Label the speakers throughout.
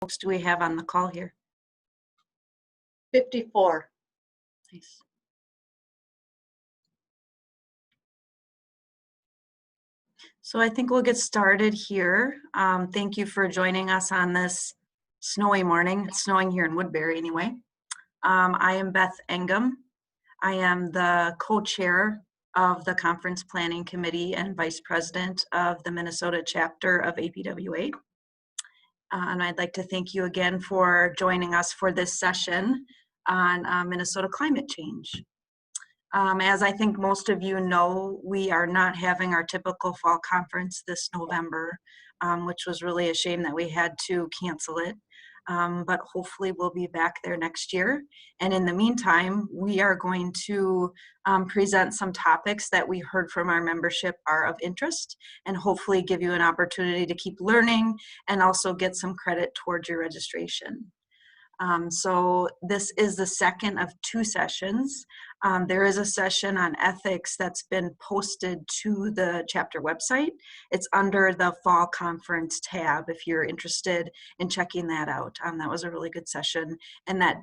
Speaker 1: folks do we have on the call here?
Speaker 2: 54.
Speaker 1: Nice. So I think we'll get started here. Thank you for joining us on this snowy morning. It's snowing here in Woodbury anyway. I am Beth Engum. I am the co-chair of the Conference Planning Committee and vice president of the Minnesota chapter of APWA. And I'd like to thank you again for joining us for this session on Minnesota climate change. As I think most of you know, we are not having our typical fall conference this November, which was really a shame that we had to cancel it. But hopefully we'll be back there next year. And in the meantime, we are going to present some topics that we heard from our membership are of interest, and hopefully give you an opportunity to keep learning and also get some credit towards your registration. So this is the second of two sessions. There is a session on ethics that's been posted to the chapter website. It's under the fall conference tab if you're interested in checking that out. That was a really good session, and that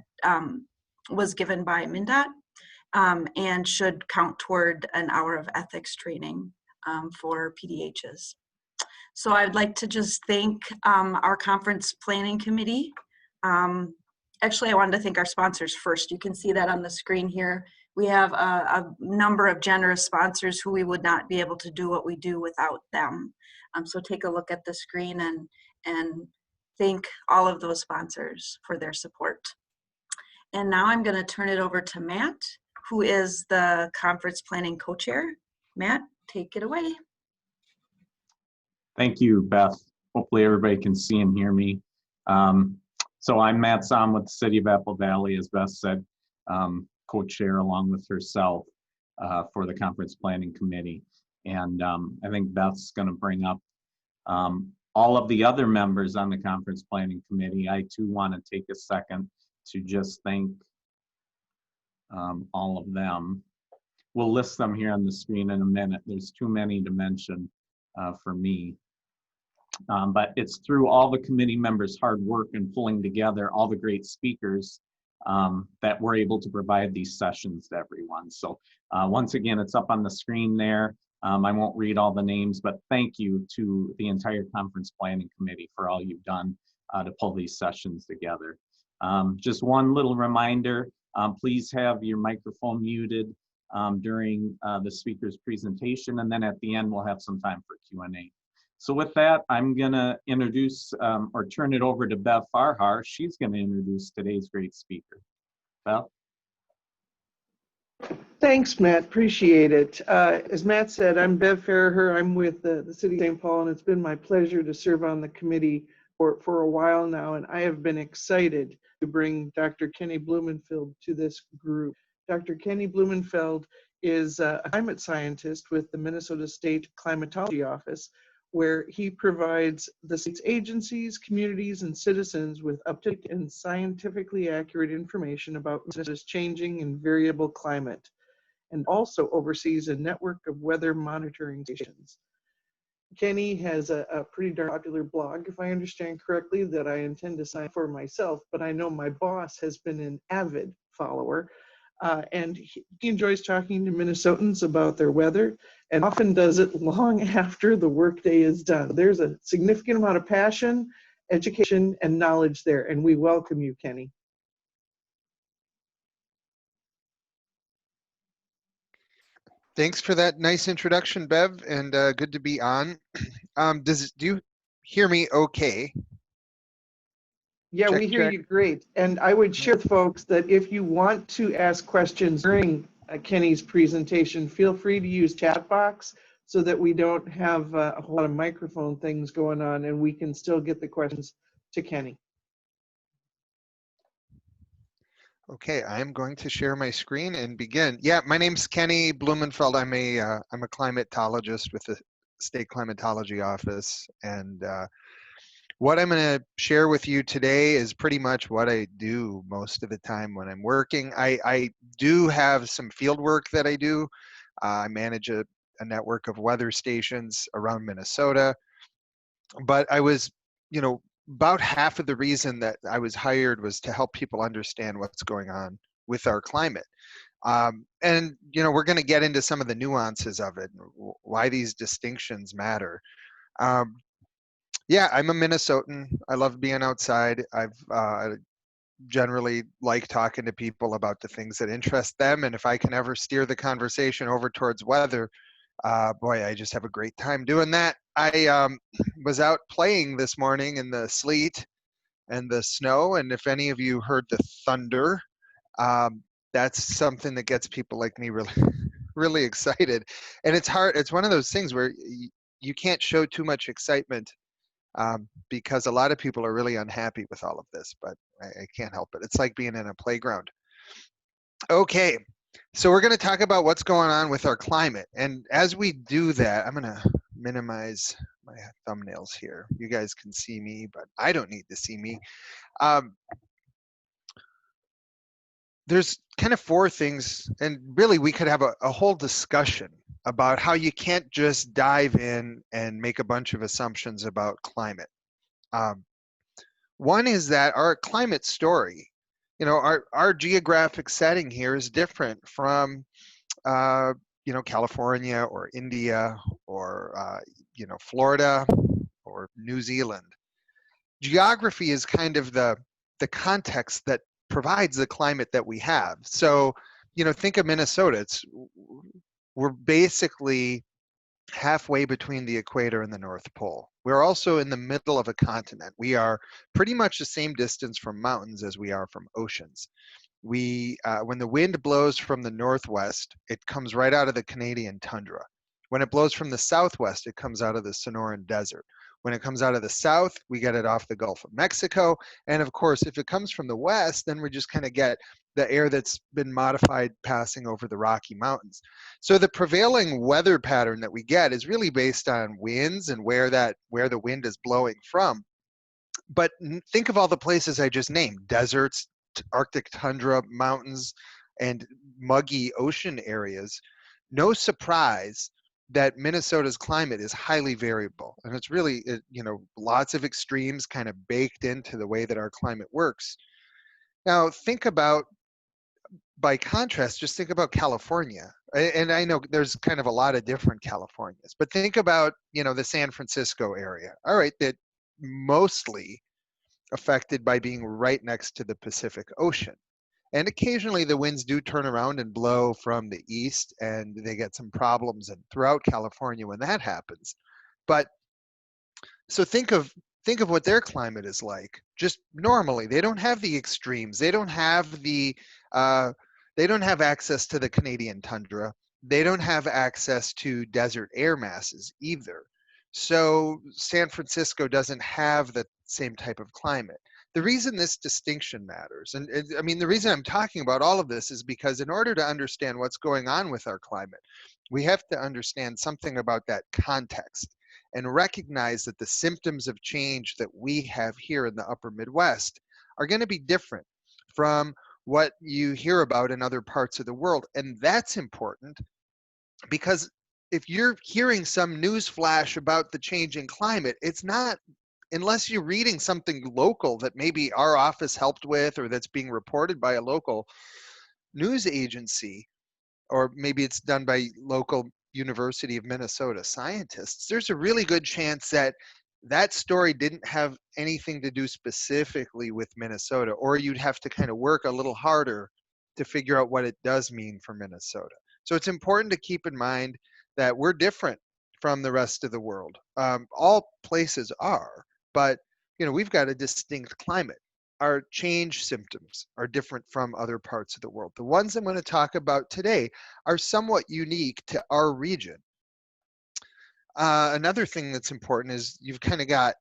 Speaker 1: was given by MnDOT and should count toward an hour of ethics training for PDHs. So I'd like to just thank our conference planning committee. Actually, I wanted to thank our sponsors first. You can see that on the screen here. We have a number of generous sponsors who we would not be able to do what we do without them. So take a look at the screen and thank all of those sponsors for their support. And now I'm going to turn it over to Matt, who is the conference planning co-chair. Matt, take it away.
Speaker 3: Thank you, Beth. Hopefully everybody can see and hear me. So I'm Matt Somm with the City of Apple Valley, as Beth said, co-chair along with herself for the Conference Planning Committee. And I think Beth's going to bring up all of the other members on the Conference Planning Committee. I too want to take a second to just thank all of them. We'll list them here on the screen in a minute. There's too many to mention for me. But it's through all the committee members' hard work and pulling together all the great speakers that we're able to provide these sessions to everyone. So once again, it's up on the screen there. I won't read all the names, but thank you to the entire Conference Planning Committee for all you've done to pull these sessions together. Just one little reminder, please have your microphone muted during the speaker's presentation, and then at the end we'll have some time for Q&A. So with that, I'm gonna introduce or turn it over to Bev Farhar. She's gonna introduce today's great speaker. Bev?
Speaker 4: Thanks, Matt, appreciate it. As Matt said, I'm Bev Farhar. I'm with the City of St. Paul, and it's been my pleasure to serve on the committee for a while now, and I have been excited to bring Dr. Kenny Blumenfeld to this group. Dr. Kenny Blumenfeld is a climate scientist with the Minnesota State Climatology Office, where he provides the state's agencies, communities, and citizens with up-to-date and scientifically accurate information about Minnesota's changing and variable climate, and also oversees a network of weather monitoring stations. Kenny has a pretty darn popular blog, if I understand correctly, that I intend to sign for myself, but I know my boss has been an avid follower. And he enjoys talking to Minnesotans about their weather, and often does it long after the workday is done. There's a significant amount of passion, education, and knowledge there, and we welcome you, Kenny.
Speaker 5: Thanks for that nice introduction, Bev, and good to be on. Do you hear me okay?
Speaker 4: Yeah,
Speaker 5: Check,
Speaker 4: we hear
Speaker 5: check.
Speaker 4: you great. And I would share with folks that if you want to ask questions during Kenny's presentation, feel free to use chat box so that we don't have a whole lot of microphone things going on, and we can still get the questions to Kenny.
Speaker 5: Okay, I'm going to share my screen and begin. Yeah, my name's Kenny Blumenfeld. I'm a climatologist with the State Climatology Office, and what I'm going to share with you today is pretty much what I do most of the time when I'm working. I do have some field work that I do. I manage a network of weather stations around Minnesota, but I was, about half of the reason that I was hired was to help people understand what's going on with our climate. And we're going to get into some of the nuances of it, why these distinctions matter. Yeah, I'm a Minnesotan. I love being outside. I've generally like talking to people about the things that interest them, and if I can ever steer the conversation over towards weather, boy, I just have a great time doing that. I was out playing this morning in the sleet and the snow, and if any of you heard the thunder, um, that's something that gets people like me really really excited. And it's hard, it's one of those things where you can't show too much excitement, because a lot of people are really unhappy with all of this, but I can't help it. It's like being in a playground. Okay, so we're going to talk about what's going on with our climate. And as we do that, I'm going to minimize my thumbnails here. You guys can see me, but I don't need to see me. There's kind of four things, and really we could have a whole discussion about how you can't just dive in and make a bunch of assumptions about climate. One is that our climate story, our geographic setting here is different from, California or India or, Florida or New Zealand. Geography is kind of the context that provides the climate that we have. So, think of Minnesota. We're basically halfway between the equator and the North Pole. We're also in the middle of a continent. We are pretty much the same distance from mountains as we are from oceans. When the wind blows from the northwest, it comes right out of the Canadian tundra. When it blows from the southwest, it comes out of the Sonoran Desert. When it comes out of the south, we get it off the Gulf of Mexico. And of course, if it comes from the west, then we just kind of get the air that's been modified passing over the Rocky Mountains. So the prevailing weather pattern that we get is really based on winds and where the wind is blowing from. But think of all the places I just named: deserts, Arctic tundra, mountains, and muggy ocean areas. No surprise that Minnesota's climate is highly variable, and it's really, lots of extremes kind of baked into the way that our climate works. Now, by contrast, just think about California. And I know there's kind of a lot of different Californias, but think about, the San Francisco area. All right, that mostly affected by being right next to the Pacific Ocean. And occasionally the winds do turn around and blow from the east, and they get some problems throughout California when that happens. But so think of what their climate is like. Just normally, they don't have the extremes. They don't have access to the Canadian tundra. They don't have access to desert air masses either. So San Francisco doesn't have the same type of climate. The reason this distinction matters, and I mean, the reason I'm talking about all of this is because in order to understand what's going on with our climate, we have to understand something about that context and recognize that the symptoms of change that we have here in the upper Midwest are going to be different from what you hear about in other parts of the world. And that's important because if you're hearing some news flash about the changing climate, it's not, unless you're reading something local that maybe our office helped with or that's being reported by a local news agency, or maybe it's done by local University of Minnesota scientists, there's a really good chance that that story didn't have anything to do specifically with Minnesota, or you'd have to kind of work a little harder to figure out what it does mean for Minnesota. So it's important to keep in mind that we're different from the rest of the world. All places are, but we've got a distinct climate. Our change symptoms are different from other parts of the world. The ones I'm going to talk about today are somewhat unique to our region. Another thing that's important is you got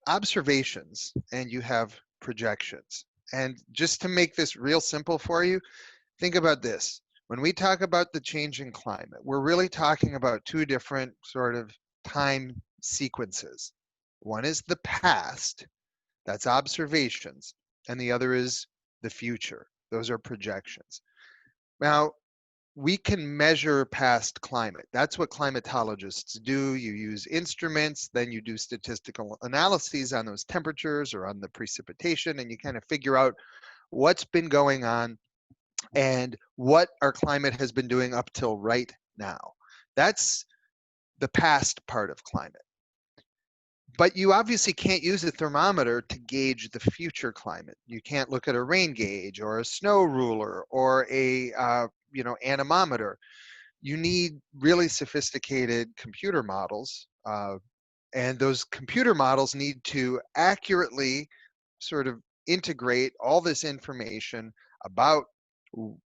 Speaker 5: observations and you have projections. And just to make this real simple for you, think about this. When we talk about the changing climate, we're really talking about two different sort of time sequences. One is the past, that's observations, and the other is the future. Those are projections. Now, we can measure past climate. That's what climatologists do. You use instruments, then you do statistical analyses on those temperatures or on the precipitation, and you kind of figure out what's been going on and what our climate has been doing up till right now. That's the past part of climate. But you obviously can't use a thermometer to gauge the future climate. You can't look at a rain gauge or a snow ruler or a anemometer. You need really sophisticated computer models, and those computer models need to accurately sort of integrate all this information about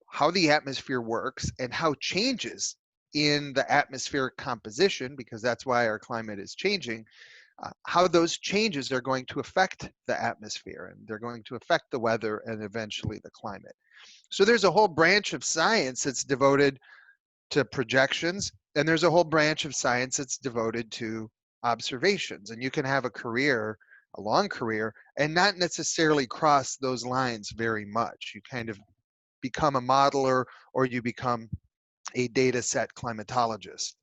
Speaker 5: how the atmosphere works and how changes in the atmospheric composition, because that's why our climate is changing, how those changes are going to affect the atmosphere, and they're going to affect the weather and eventually the climate. So there's a whole branch of science that's devoted to projections, and there's a whole branch of science that's devoted to observations. And you can have a long career, and not necessarily cross those lines very much. You kind of become a modeler, or you become a data set climatologist.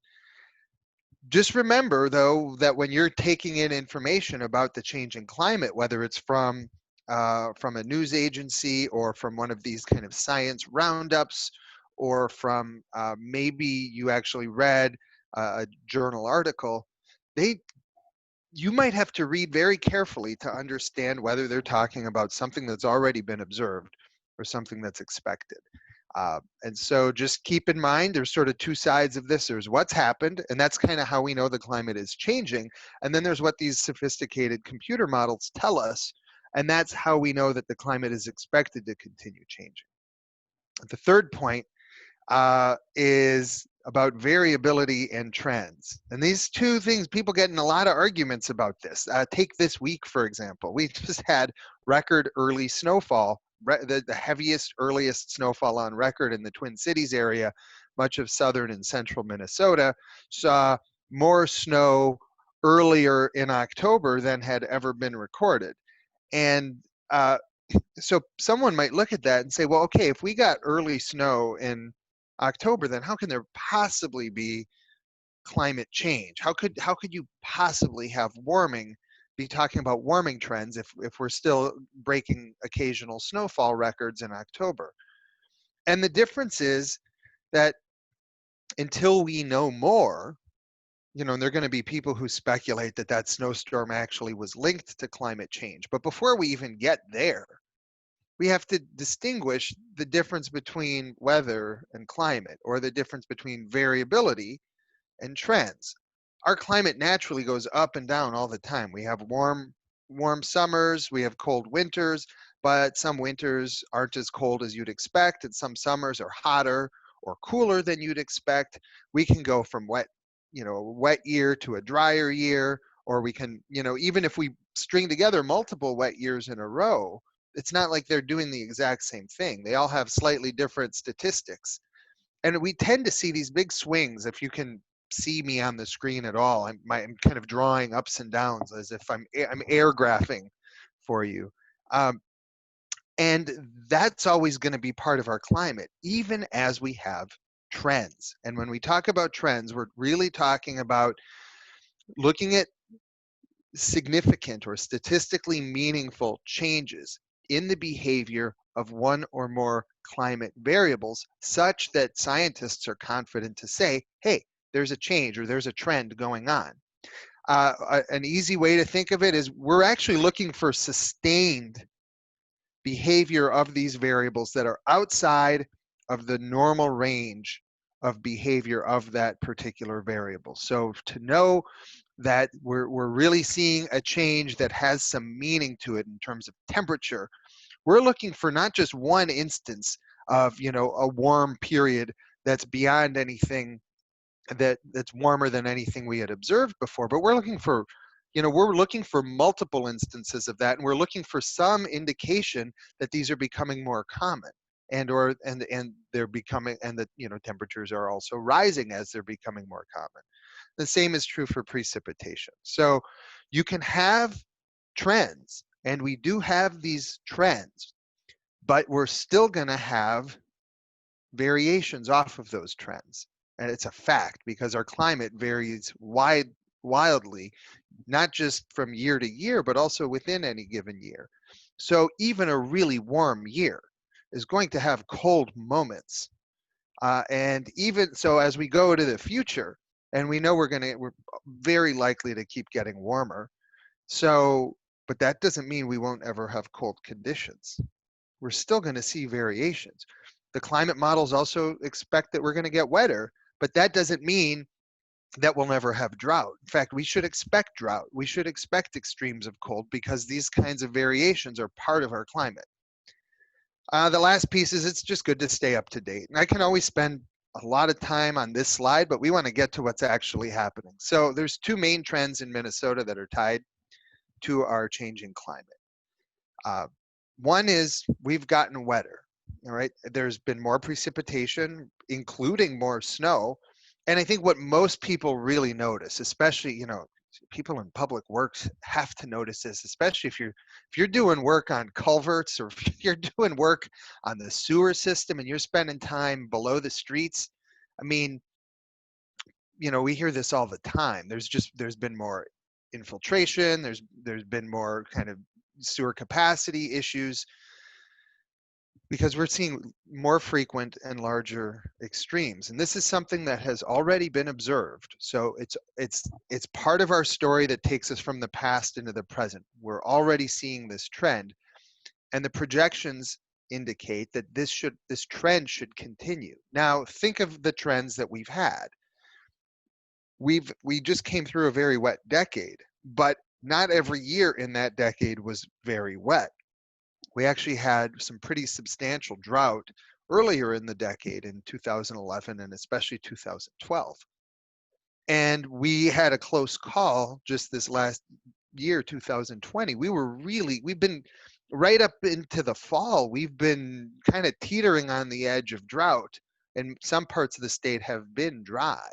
Speaker 5: Just remember, though, that when you're taking in information about the changing climate, whether it's from a news agency or from one of these kind of science roundups, or from maybe you actually read a journal article, you might have to read very carefully to understand whether they're talking about something that's already been observed or something that's expected. And so just keep in mind, there's sort of two sides of this. There's what's happened, and that's kind of how we know the climate is changing. And then there's what these sophisticated computer models tell us, and that's how we know that the climate is expected to continue changing. The third point is about variability and trends. And these two things, people get in a lot of arguments about this. Take this week, for example. We just had record early snowfall, the heaviest, earliest snowfall on record in the Twin Cities area. Much of southern and central Minnesota saw more snow earlier in October than had ever been recorded. And so someone might look at that and say, well, okay, if we got early snow in October, then how can there possibly be climate change? How could you possibly have warming, be talking about warming trends if we're still breaking occasional snowfall records in October? And the difference is that until we know more, and there are going to be people who speculate that that snowstorm actually was linked to climate change. But before we even get there, we have to distinguish the difference between weather and climate, or the difference between variability and trends. Our climate naturally goes up and down all the time. We have warm summers, we have cold winters, but some winters aren't as cold as you'd expect, and some summers are hotter or cooler than you'd expect. We can go from a wet year to a drier year, or we can, even if we string together multiple wet years in a row, it's not like they're doing the exact same thing. They all have slightly different statistics. And we tend to see these big swings. If you can see me on the screen at all, I'm kind of drawing ups and downs as if I'm air graphing for you. And that's always going to be part of our climate, even as we have trends. And when we talk about trends, we're really talking about looking at significant or statistically meaningful changes in the behavior of one or more climate variables, such that scientists are confident to say, hey, there's a change or there's a trend going on. An easy way to think of it is we're actually looking for sustained behavior of these variables that are outside of the normal range of behavior of that particular variable. So to know that we're really seeing a change that has some meaning to it in terms of temperature, we're looking for not just one instance of a warm period that's beyond anything that's warmer than anything we had observed before, but we're looking for multiple instances of that, and we're looking for some indication that these are becoming more common, and they're becoming, and that temperatures are also rising as they're becoming more common. The same is true for precipitation. So you can have trends, and we do have these trends, but we're still going to have variations off of those trends. And it's a fact because our climate varies wildly, not just from year to year, but also within any given year. So even a really warm year is going to have cold moments. And even so, as we go to the future, and we know we're very likely to keep getting warmer. So, but that doesn't mean we won't ever have cold conditions. We're still going to see variations. The climate models also expect that we're going to get wetter, but that doesn't mean that we'll never have drought. In fact, we should expect drought. We should expect extremes of cold because these kinds of variations are part of our climate. The last piece is it's just good to stay up to date. And I can always spend a lot of time on this slide, but we want to get to what's actually happening. So there's two main trends in Minnesota that are tied to our changing climate. One is we've gotten wetter. All right, there's been more precipitation, including more snow. And I think what most people really notice, especially, people in public works have to notice this, especially if you're doing work on culverts or if you're doing work on the sewer system and you're spending time below the streets. I mean, we hear this all the time. There's been more infiltration, there's been more kind of sewer capacity issues, because we're seeing more frequent and larger extremes. And this is something that has already been observed. So it's part of our story that takes us from the past into the present. We're already seeing this trend, and the projections indicate that this trend should continue. Now, think of the trends that we've had. We just came through a very wet decade, but not every year in that decade was very wet. We actually had some pretty substantial drought earlier in the decade in 2011 and especially 2012. And we had a close call just this last year, 2020. We've been right up into the fall. We've been kind of teetering on the edge of drought, and some parts of the state have been dry.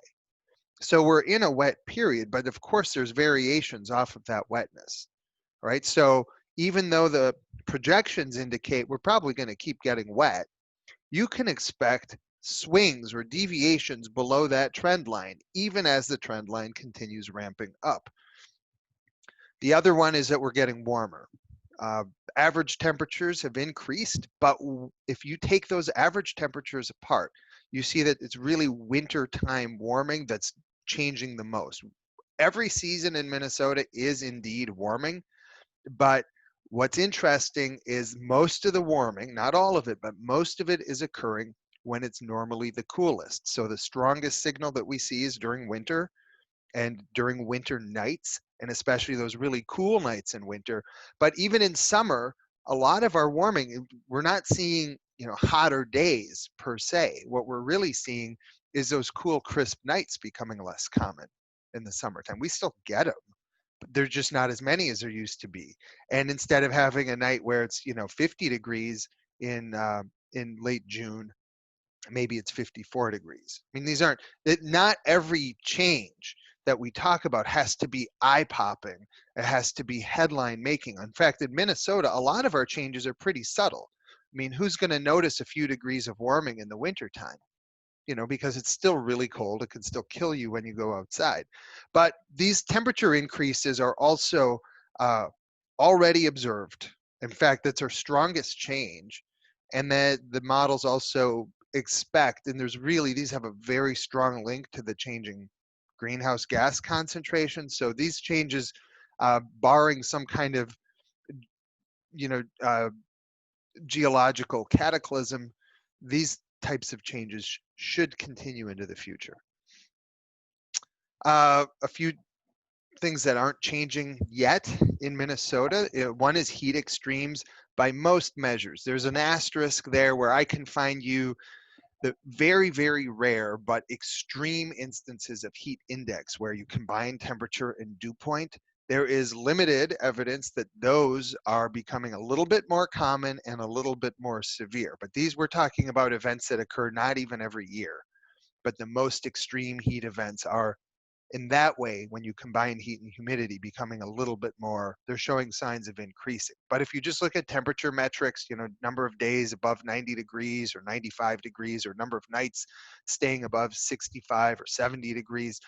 Speaker 5: So we're in a wet period, but of course there's variations off of that wetness, right? So even though the projections indicate we're probably going to keep getting wet, you can expect swings or deviations below that trend line, even as the trend line continues ramping up. The other one is that we're getting warmer. Average temperatures have increased, but if you take those average temperatures apart, you see that it's really wintertime warming that's changing the most. Every season in Minnesota is indeed warming, but what's interesting is most of the warming, not all of it, but most of it is occurring when it's normally the coolest. So the strongest signal that we see is during winter and during winter nights, and especially those really cool nights in winter. But even in summer, a lot of our warming, we're not seeing, hotter days per se. What we're really seeing is those cool, crisp nights becoming less common in the summertime. We still get them, but they're just not as many as there used to be. And instead of having a night where it's 50 degrees in late June, maybe it's 54 degrees. I mean, not every change that we talk about has to be eye-popping. It has to be headline-making. In fact, in Minnesota, a lot of our changes are pretty subtle. I mean, who's going to notice a few degrees of warming in the wintertime? Because it's still really cold. It can still kill you when you go outside. But these temperature increases are also already observed. In fact, that's our strongest change. And that the models also expect, and these have a very strong link to the changing greenhouse gas concentration. So these changes, barring some kind of, geological cataclysm, these types of changes should continue into the future. A few things that aren't changing yet in Minnesota. One is heat extremes by most measures. There's an asterisk there where I can find you the very, very rare but extreme instances of heat index where you combine temperature and dew point. There is limited evidence that those are becoming a little bit more common and a little bit more severe. But we're talking about events that occur not even every year, but the most extreme heat events are in that way, when you combine heat and humidity, becoming a little bit more, they're showing signs of increasing. But if you just look at temperature metrics, you know, number of days above 90 degrees or 95 degrees, or number of nights staying above 65 or 70 degrees,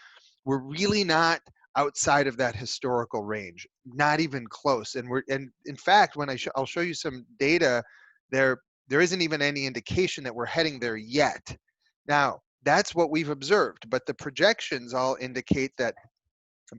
Speaker 5: we're really not outside of that historical range, not even close. And in fact, when I'll show you some data, there isn't even any indication that we're heading there yet. Now, that's what we've observed, but the projections all indicate that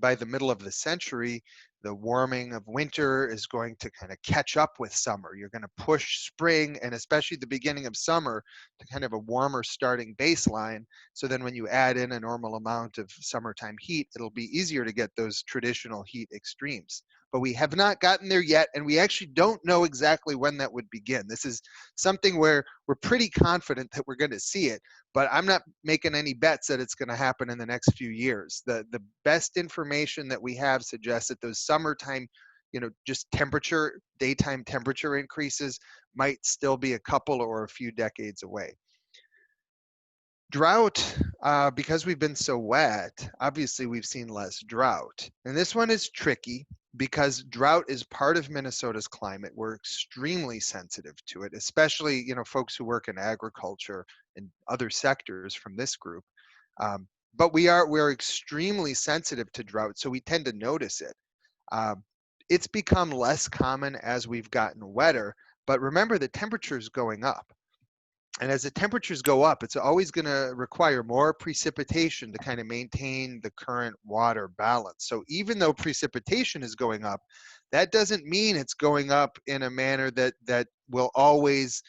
Speaker 5: by the middle of the century, the warming of winter is going to kind of catch up with summer. You're going to push spring, and especially the beginning of summer, to kind of a warmer starting baseline. So then when you add in a normal amount of summertime heat, it'll be easier to get those traditional heat extremes. But we have not gotten there yet, and we actually don't know exactly when that would begin. This is something where we're pretty confident that we're going to see it, but I'm not making any bets that it's going to happen in the next few years. The best information that we have suggests that those summertime, you know, just daytime temperature increases might still be a couple or a few decades away. Drought, because we've been so wet, obviously we've seen less drought. And this one is tricky because drought is part of Minnesota's climate. We're extremely sensitive to it, especially, you know, folks who work in agriculture and other sectors from this group. But we're extremely sensitive to drought, so we tend to notice it. It's become less common as we've gotten wetter, but remember the temperature's going up. And as the temperatures go up, it's always going to require more precipitation to kind of maintain the current water balance. So even though precipitation is going up, that doesn't mean it's going up in a manner that will always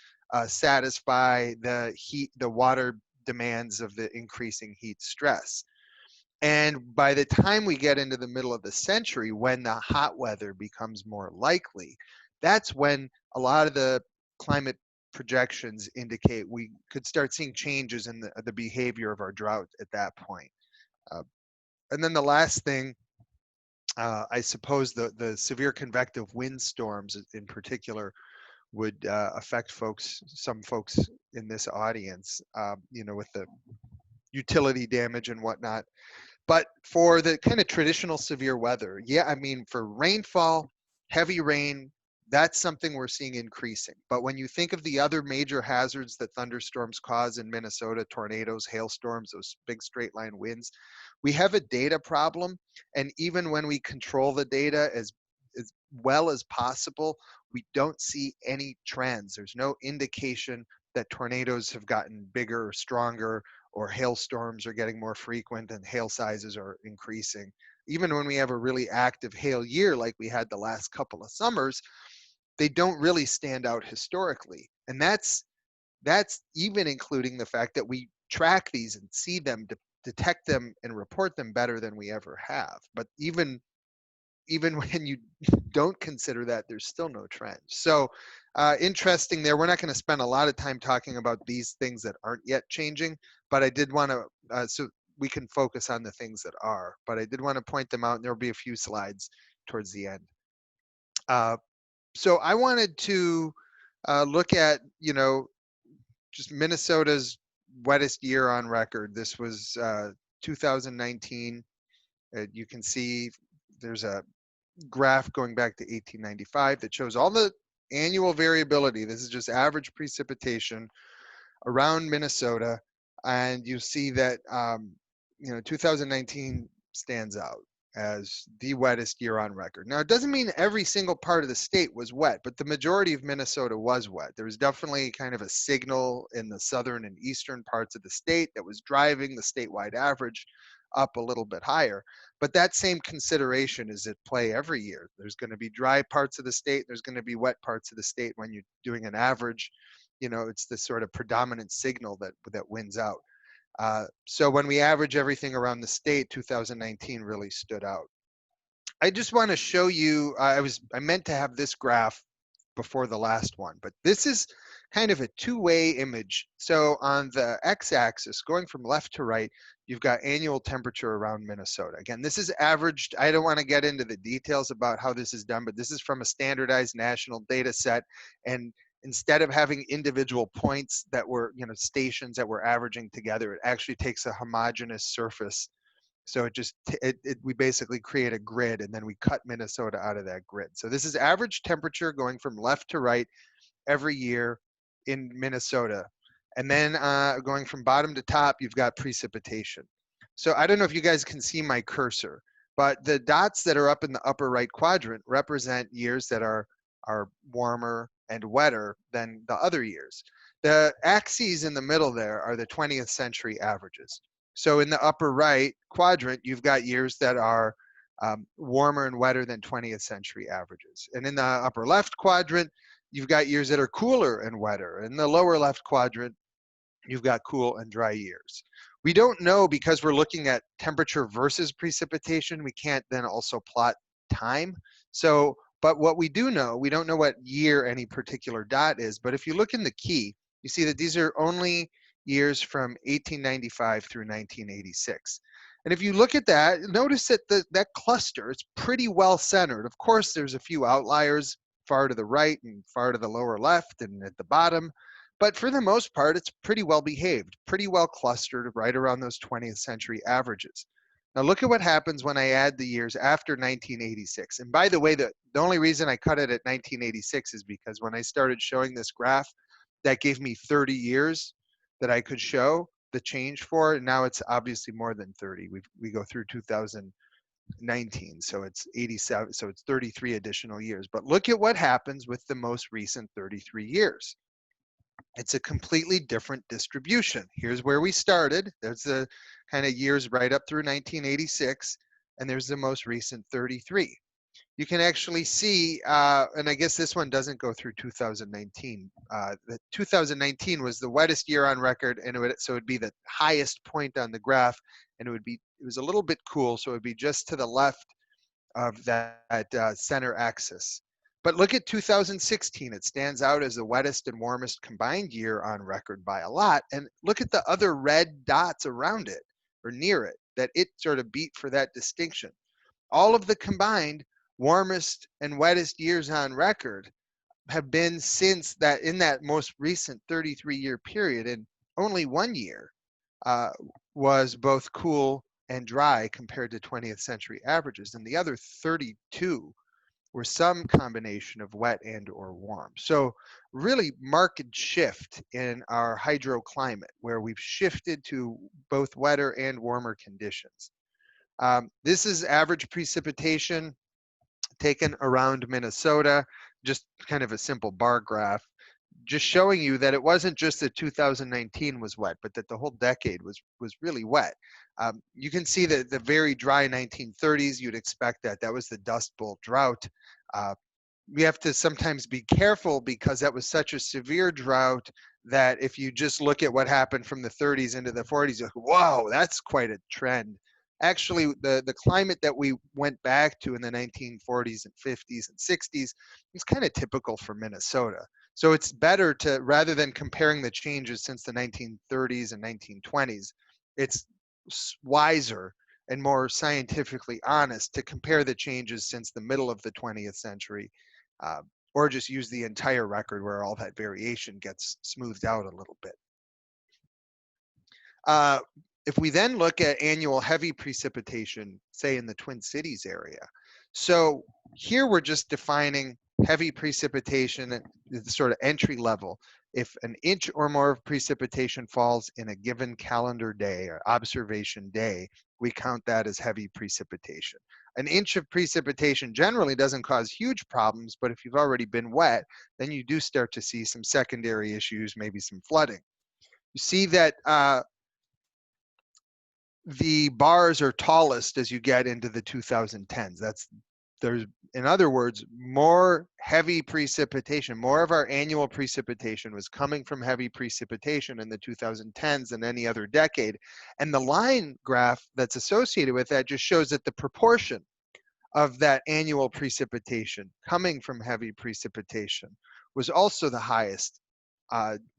Speaker 5: satisfy the water demands of the increasing heat stress. And by the time we get into the middle of the century, when the hot weather becomes more likely, that's when a lot of the climate projections indicate we could start seeing changes in the behavior of our drought at that point. And then the last thing, I suppose the severe convective windstorms in particular would affect some folks in this audience, you know, with the utility damage and whatnot. But for the kind of traditional severe weather, yeah, I mean, for rainfall, heavy rain, that's something we're seeing increasing. But when you think of the other major hazards that thunderstorms cause in Minnesota, tornadoes, hailstorms, those big straight line winds, we have a data problem. And even when we control the data as well as possible, we don't see any trends. There's no indication that tornadoes have gotten bigger or stronger, or hailstorms are getting more frequent and hail sizes are increasing. Even when we have a really active hail year like we had the last couple of summers, they don't really stand out historically. And that's even including the fact that we track these and see them, detect them and report them better than we ever have. But even when you don't consider that, there's still no trend. So interesting there. We're not going to spend a lot of time talking about these things that aren't yet changing, but I did want to, so we can focus on the things that are, but I did want to point them out, and there'll be a few slides towards the end. So I wanted to look at, you know, just Minnesota's wettest year on record. This was 2019. You can see there's a graph going back to 1895 that shows all the annual variability. This is just average precipitation around Minnesota, and you see that you know, 2019 stands out as the wettest year on record. Now, it doesn't mean every single part of the state was wet, but the majority of Minnesota was wet. There was definitely kind of a signal in the southern and eastern parts of the state that was driving the statewide average up a little bit higher. But that same consideration is at play every year. There's going to be dry parts of the state. There's going to be wet parts of the state. When you're doing an average, you know, it's this sort of predominant signal that wins out. So when we average everything around the state, 2019 really stood out. I just want to show you, I meant to have this graph before the last one, but this is kind of a two-way image. So on the x-axis, going from left to right, you've got annual temperature around Minnesota. Again, this is averaged. I don't want to get into the details about how this is done, but this is from a standardized national data set. And instead of having individual points that were, you know, stations that were averaging together, it actually takes a homogeneous surface So we basically create a grid, and then we cut Minnesota out of that grid. So this is average temperature going from left to right every year in Minnesota. And then going from bottom to top, you've got precipitation. So I don't know if you guys can see my cursor, but the dots that are up in the upper right quadrant represent years that are warmer and wetter than the other years. The axes in the middle there are the 20th century averages. So in the upper right quadrant, you've got years that are warmer and wetter than 20th century averages. And in the upper left quadrant, you've got years that are cooler and wetter. In the lower left quadrant, you've got cool and dry years. We don't know, because we're looking at temperature versus precipitation, we can't then also plot time. So, but what we do know, we don't know what year any particular dot is, but if you look in the key, you see that these are only years from 1895 through 1986. And if you look at that, notice that that cluster is pretty well centered. Of course, there's a few outliers far to the right and far to the lower left and at the bottom, but for the most part, it's pretty well behaved, pretty well clustered right around those 20th century averages. Now look at what happens when I add the years after 1986. And by the way, the only reason I cut it at 1986 is because when I started showing this graph, that gave me 30 years that I could show the change for. And now it's obviously more than 30. We go through 2019, so it's 87, so it's 33 additional years. But look at what happens with the most recent 33 years. It's a completely different distribution. Here's where we started. There's the kind of years right up through 1986, and there's the most recent 33. You can actually see, and I guess this one doesn't go through 2019. The 2019 was the wettest year on record, and so it would be the highest point on the graph, and it was a little bit cool, so it would be just to the left of that center axis. But look at 2016. It stands out as the wettest and warmest combined year on record by a lot. And look at the other red dots around it or near it that it sort of beat for that distinction. All of the combined warmest and wettest years on record have been since that, in that most recent 33-year period. And only one year was both cool and dry compared to 20th century averages. And the other 32 were some combination of wet and or warm. So really marked shift in our hydroclimate, where we've shifted to both wetter and warmer conditions. This is average precipitation taken around Minnesota, just kind of a simple bar graph, just showing you that it wasn't just that 2019 was wet, but that the whole decade was really wet. You can see that the very dry 1930s, you'd expect that. That was the Dust Bowl drought. We have to sometimes be careful because that was such a severe drought that if you just look at what happened from the 30s into the 40s, you're like, whoa, that's quite a trend. Actually, the climate that we went back to in the 1940s and 50s and 60s is kind of typical for Minnesota. So it's better to, rather than comparing the changes since the 1930s and 1920s, it's wiser and more scientifically honest to compare the changes since the middle of the 20th century, or just use the entire record where all that variation gets smoothed out a little bit. If we then look at annual heavy precipitation, say in the Twin Cities area, so here we're just defining heavy precipitation at the sort of entry level. If an inch or more of precipitation falls in a given calendar day or observation day, we count that as heavy precipitation. An inch of precipitation generally doesn't cause huge problems, but if you've already been wet, then you do start to see some secondary issues, maybe some flooding. You see that the bars are tallest as you get into the 2010s. There's, in other words, more heavy precipitation. More of our annual precipitation was coming from heavy precipitation in the 2010s than any other decade. And the line graph that's associated with that just shows that the proportion of that annual precipitation coming from heavy precipitation was also the highest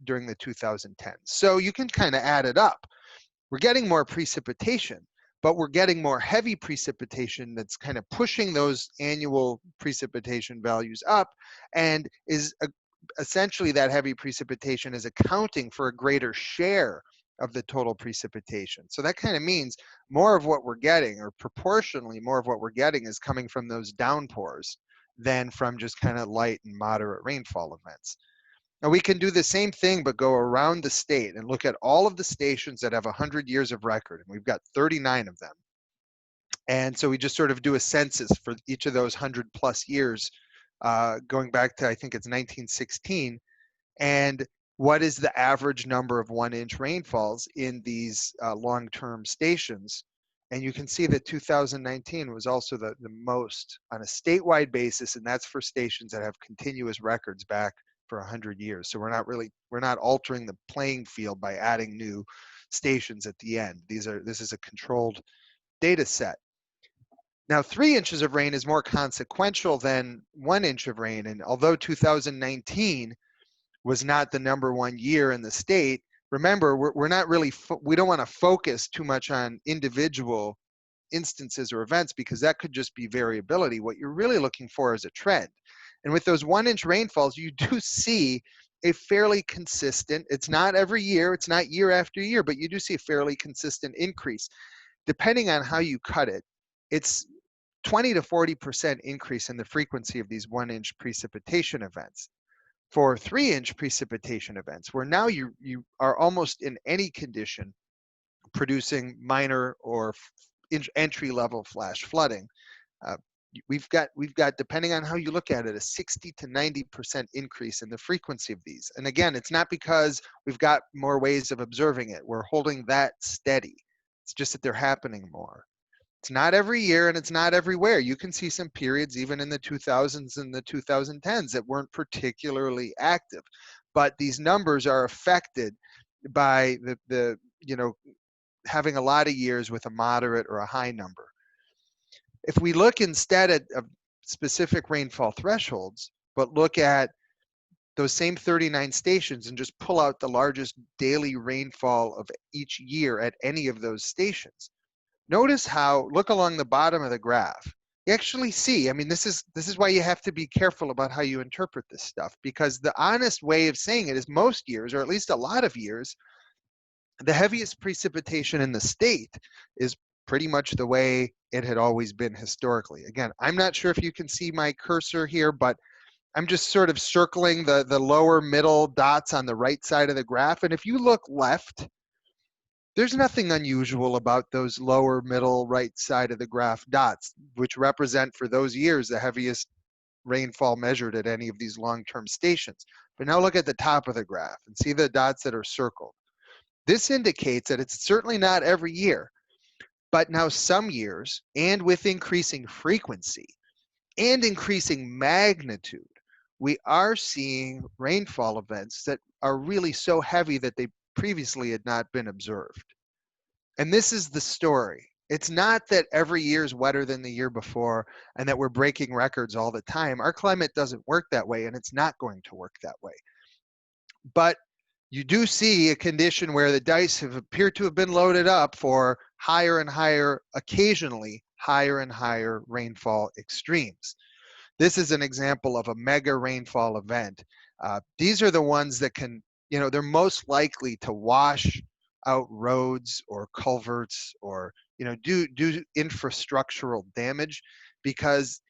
Speaker 5: during the 2010s. So you can kind of add it up. We're getting more precipitation, but we're getting more heavy precipitation that's kind of pushing those annual precipitation values up, and is essentially that heavy precipitation is accounting for a greater share of the total precipitation. So that kind of means more of what we're getting, or proportionally more of what we're getting, is coming from those downpours than from just kind of light and moderate rainfall events. Now we can do the same thing, but go around the state and look at all of the stations that have 100 years of record, and we've got 39 of them. And so we just sort of do a census for each of those 100+ years, going back to, I think it's 1916, and what is the average number of 1-inch rainfalls in these long-term stations. And you can see that 2019 was also the most on a statewide basis, and that's for stations that have continuous records back for 100 years. So we're not altering the playing field by adding new stations at the end. This is a controlled data set. Now, 3 inches of rain is more consequential than 1 inch of rain, and although 2019 was not the #1 year in the state, remember, we're not really, we don't want to focus too much on individual instances or events, because that could just be variability. What you're really looking for is a trend. And with those 1-inch rainfalls, you do see a fairly consistent, it's not every year, it's not year after year, but you do see a fairly consistent increase. Depending on how you cut it, it's 20 to 40% increase in the frequency of these 1-inch precipitation events. For 3-inch precipitation events, where now you are almost in any condition producing minor or entry-level flash flooding, we've got, depending on how you look at it, a 60 to 90% increase in the frequency of these. And again, it's not because we've got more ways of observing it. We're holding that steady. It's just that they're happening more. It's not every year and it's not everywhere. You can see some periods even in the 2000s and the 2010s that weren't particularly active, but these numbers are affected by the having a lot of years with a moderate or a high number. If we look instead at specific rainfall thresholds, but look at those same 39 stations and just pull out the largest daily rainfall of each year at any of those stations, notice how, look along the bottom of the graph. You actually see, I mean, this is why you have to be careful about how you interpret this stuff, because the honest way of saying it is most years, or at least a lot of years, the heaviest precipitation in the state is pretty much the way it had always been historically. Again, I'm not sure if you can see my cursor here, but I'm just sort of circling the lower middle dots on the right side of the graph. And if you look left, there's nothing unusual about those lower middle right side of the graph dots, which represent for those years the heaviest rainfall measured at any of these long-term stations. But now look at the top of the graph and see the dots that are circled. This indicates that it's certainly not every year, but now some years, and with increasing frequency and increasing magnitude, we are seeing rainfall events that are really so heavy that they previously had not been observed. And this is the story. It's not that every year is wetter than the year before and that we're breaking records all the time. Our climate doesn't work that way, and it's not going to work that way. But you do see a condition where the dice have appeared to have been loaded up for higher and higher, occasionally higher and higher rainfall extremes. This is an example of a mega rainfall event. These are the ones that can, they're most likely to wash out roads or culverts or, do infrastructural damage, because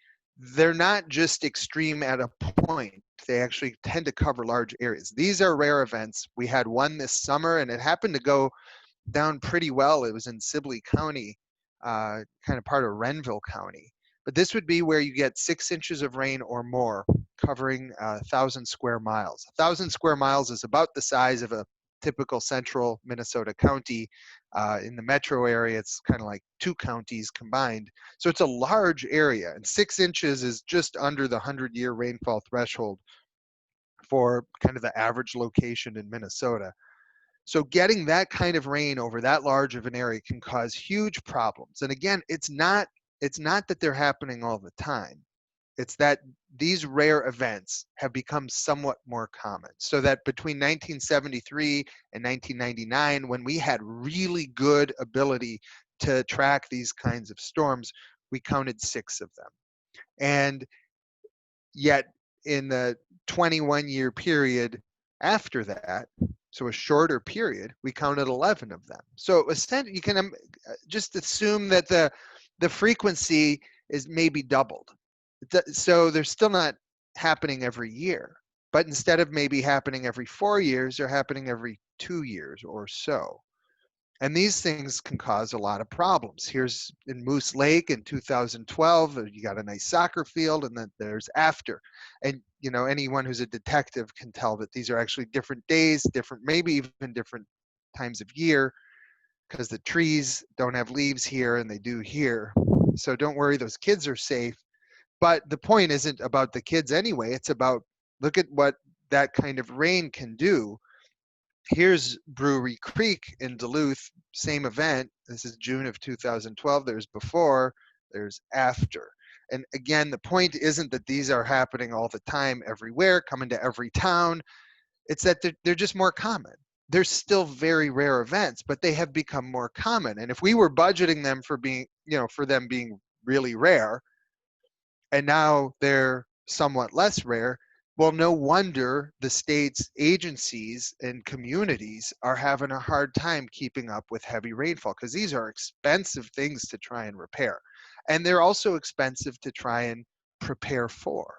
Speaker 5: they're not just extreme at a point. They actually tend to cover large areas. These are rare events. We had one this summer, and it happened to go down pretty well. It was in Sibley County, kind of part of Renville County. But this would be where you get 6 inches of rain or more, covering 1,000 square miles. 1,000 square miles is about the size of a typical central Minnesota county. In the metro area, it's kind of like 2 counties combined. So it's a large area, and 6 inches is just under the 100-year rainfall threshold for kind of the average location in Minnesota. So getting that kind of rain over that large of an area can cause huge problems. And again, it's not that they're happening all the time. It's that these rare events have become somewhat more common. So that between 1973 and 1999, when we had really good ability to track these kinds of storms, we counted 6 of them. And yet in the 21-year period after that, so a shorter period, we counted 11 of them. So essentially, you can just assume that the frequency is maybe doubled. So they're still not happening every year, but instead of maybe happening every 4 years, they're happening every 2 years or so. And these things can cause a lot of problems. Here's in Moose Lake in 2012, you got a nice soccer field, and then there's after. And you know, anyone who's a detective can tell that these are actually different days, different, maybe even different times of year, because the trees don't have leaves here and they do here. So don't worry, those kids are safe. But the point isn't about the kids anyway. It's about, look at what that kind of rain can do. Here's Brewery Creek in Duluth, same event. This is June of 2012. There's before, there's after. And again, the point isn't that these are happening all the time everywhere, coming to every town. It's that they're just more common. They're still very rare events, but they have become more common. And if we were budgeting them for being, you know, for them being really rare, and now they're somewhat less rare, well, no wonder the state's agencies and communities are having a hard time keeping up with heavy rainfall, because these are expensive things to try and repair. And they're also expensive to try and prepare for.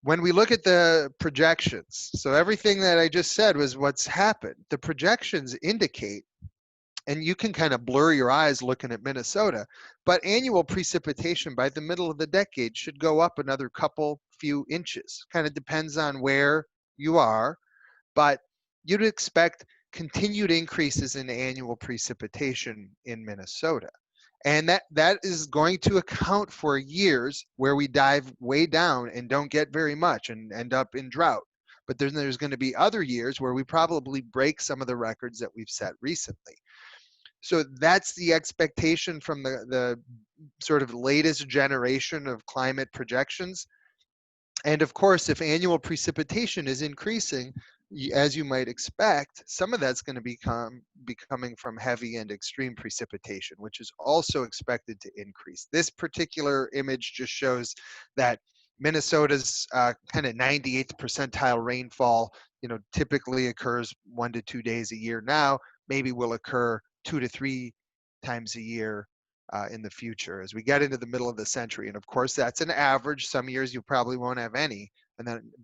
Speaker 5: When we look at the projections, so everything that I just said was what's happened. The projections indicate, and you can kind of blur your eyes looking at Minnesota, but annual precipitation by the middle of the decade should go up another few inches. Kind of depends on where you are, but you'd expect continued increases in annual precipitation in Minnesota. And that is going to account for years where we dive way down and don't get very much and end up in drought. But then there's going to be other years where we probably break some of the records that we've set recently. So that's the expectation from the sort of latest generation of climate projections. And of course, if annual precipitation is increasing, as you might expect, some of that's going to be coming from heavy and extreme precipitation, which is also expected to increase. This particular image just shows that Minnesota's kind of 98th percentile rainfall, you know, typically occurs 1 to 2 days a year now, maybe will occur 2 to 3 times a year in the future as we get into the middle of the century. And of course, that's an average. Some years you probably won't have any,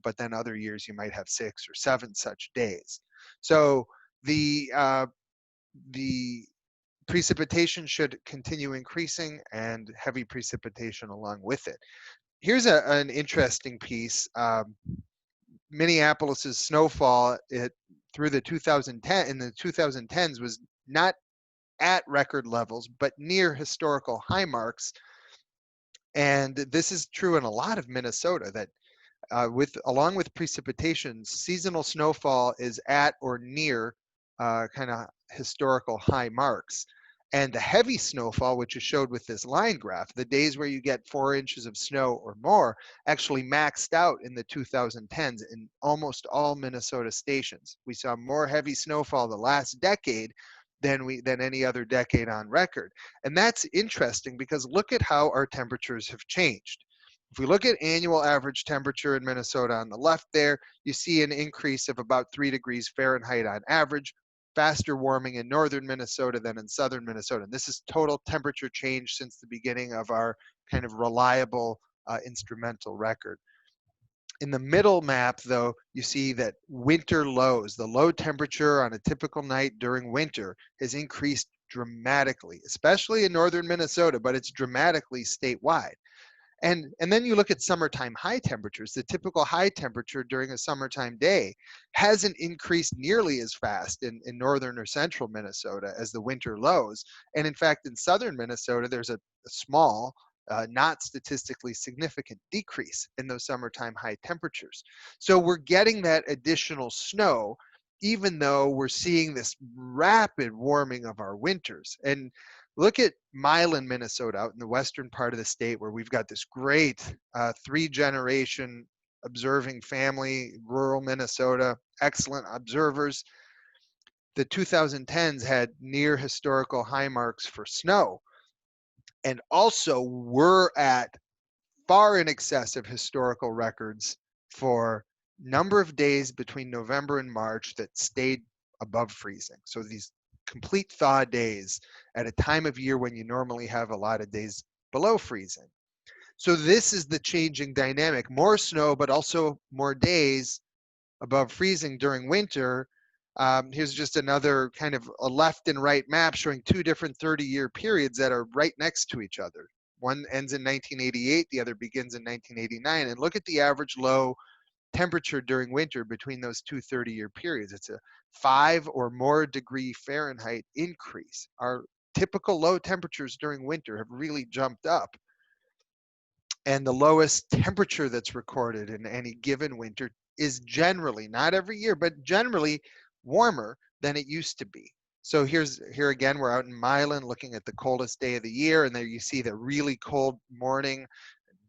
Speaker 5: but then other years you might have 6 or 7 such days. So the precipitation should continue increasing, and heavy precipitation along with it. Here's an interesting piece. Minneapolis's snowfall through the 2010s was not at record levels, but near historical high marks. And this is true in a lot of Minnesota, that along with precipitation, seasonal snowfall is at or near kind of historical high marks. And the heavy snowfall, which is showed with this line graph, the days where you get 4 inches of snow or more, actually maxed out in the 2010s in almost all Minnesota stations. We saw more heavy snowfall the last decade than any other decade on record. And that's interesting because look at how our temperatures have changed. If we look at annual average temperature in Minnesota on the left there, you see an increase of about 3 degrees Fahrenheit on average, faster warming in northern Minnesota than in southern Minnesota. And this is total temperature change since the beginning of our kind of reliable instrumental record. In the middle map, though, you see that winter lows, the low temperature on a typical night during winter, has increased dramatically, especially in northern Minnesota, but it's dramatically statewide. And then you look at summertime high temperatures. The typical high temperature during a summertime day hasn't increased nearly as fast in northern or central Minnesota as the winter lows. And in fact, in southern Minnesota, there's a small, not statistically significant decrease in those summertime high temperatures. So we're getting that additional snow, even though we're seeing this rapid warming of our winters. And look at Milan, Minnesota, out in the western part of the state, where we've got this great 3-generation observing family, rural Minnesota, excellent observers. The 2010s had near historical high marks for snow, and also we're at far in excess of historical records for number of days between November and March that stayed above freezing. So these complete thaw days at a time of year when you normally have a lot of days below freezing. So this is the changing dynamic, more snow, but also more days above freezing during winter. Here's just another kind of a left and right map showing two different 30-year periods that are right next to each other. One ends in 1988, the other begins in 1989. And look at the average low temperature during winter between those two 30-year periods. It's a 5 or more degree Fahrenheit increase. Our typical low temperatures during winter have really jumped up. And the lowest temperature that's recorded in any given winter is generally, not every year, but generally warmer than it used to be. So here again, we're out in Milan looking at the coldest day of the year, and there you see the really cold morning,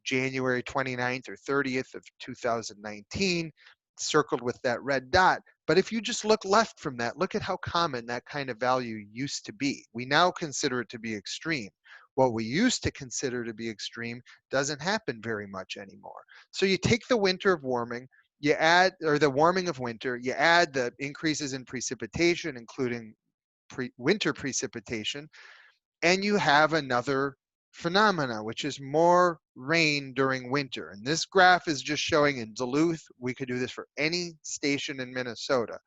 Speaker 5: January 29th or 30th of 2019, circled with that red dot. But if you just look left from that, look at how common that kind of value used to be. We now consider it to be extreme. What we used to consider to be extreme doesn't happen very much anymore. So you take the winter of warming, you add, or the warming of winter, you add the increases in precipitation, including winter precipitation, and you have another phenomena, which is more rain during winter. And this graph is just showing in Duluth, we could do this for any station in Minnesota.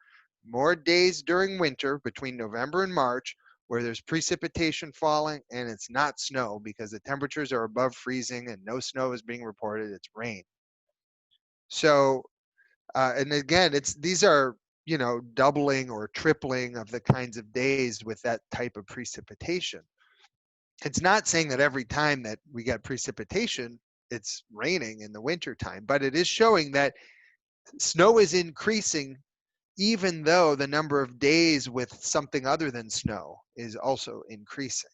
Speaker 5: More days during winter between November and March where there's precipitation falling and it's not snow because the temperatures are above freezing and no snow is being reported, it's rain. So, and again, these are, you know, doubling or tripling of the kinds of days with that type of precipitation. It's not saying that every time that we get precipitation, it's raining in the winter time, but it is showing that snow is increasing even though the number of days with something other than snow is also increasing.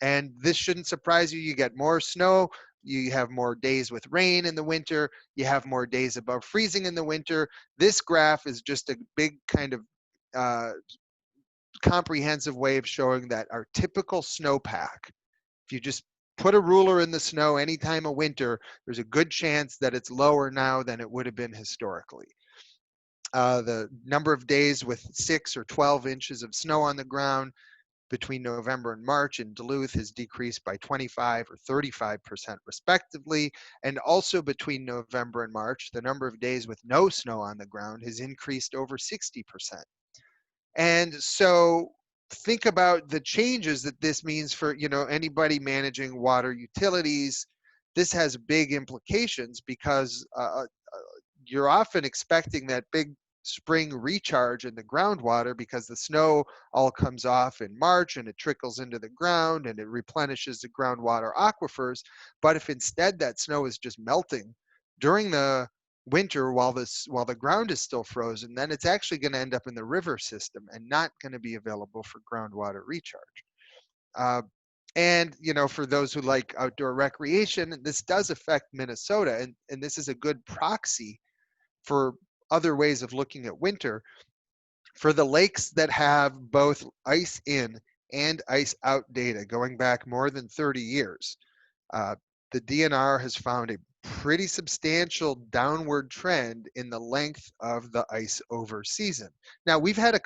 Speaker 5: And this shouldn't surprise you. You get more snow, you have more days with rain in the winter, you have more days above freezing in the winter. This graph is just a big kind of comprehensive way of showing that our typical snowpack, if you just put a ruler in the snow any time of winter, there's a good chance that it's lower now than it would have been historically. The number of days with 6 or 12 inches of snow on the ground between November and March in Duluth has decreased by 25 or 35% respectively. And also between November and March, the number of days with no snow on the ground has increased over 60%. And so think about the changes that this means for, you know, anybody managing water utilities. This has big implications because you're often expecting that big spring recharge in the groundwater because the snow all comes off in March and it trickles into the ground and it replenishes the groundwater aquifers. But if instead that snow is just melting during the winter while the ground is still frozen, then it's actually going to end up in the river system and not going to be available for groundwater recharge. And, you know, for those who like outdoor recreation, this does affect Minnesota, and this is a good proxy for other ways of looking at winter. For the lakes that have both ice in and ice out data going back more than 30 years, the DNR has found a pretty substantial downward trend in the length of the ice over season. Now we had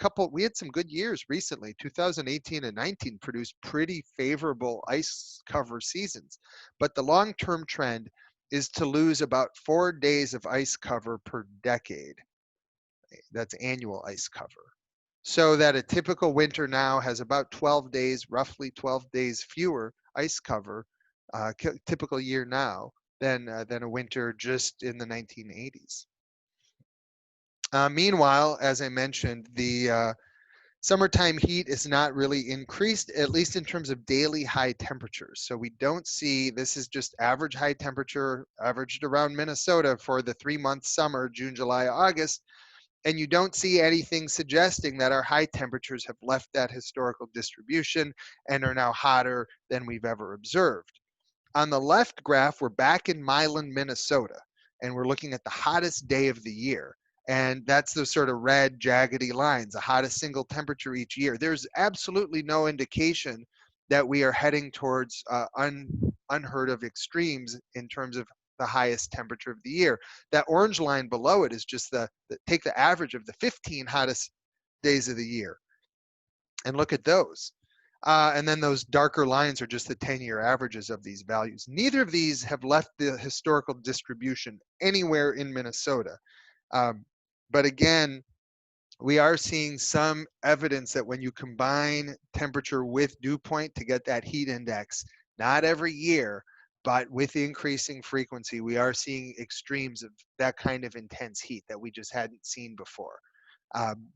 Speaker 5: some good years recently. 2018 and 19 produced pretty favorable ice cover seasons, but the long-term trend is to lose about 4 days of ice cover per decade. That's annual ice cover. So that a typical winter now has about 12 days, roughly 12 days fewer ice cover, typical year now, than a winter just in the 1980s. Meanwhile, as I mentioned, the summertime heat is not really increased, at least in terms of daily high temperatures. So we don't see, this is just average high temperature averaged around Minnesota for the 3-month summer, June, July, August. And you don't see anything suggesting that our high temperatures have left that historical distribution and are now hotter than we've ever observed. On the left graph, we're back in Milan, Minnesota, and we're looking at the hottest day of the year. And that's the sort of red jaggedy lines, the hottest single temperature each year. There's absolutely no indication that we are heading towards unheard of extremes in terms of the highest temperature of the year. That orange line below it is just take the average of the 15 hottest days of the year and look at those. And then those darker lines are just the 10-year averages of these values. Neither of these have left the historical distribution anywhere in Minnesota. But again, we are seeing some evidence that when you combine temperature with dew point to get that heat index, not every year, but with increasing frequency, we are seeing extremes of that kind of intense heat that we just hadn't seen before.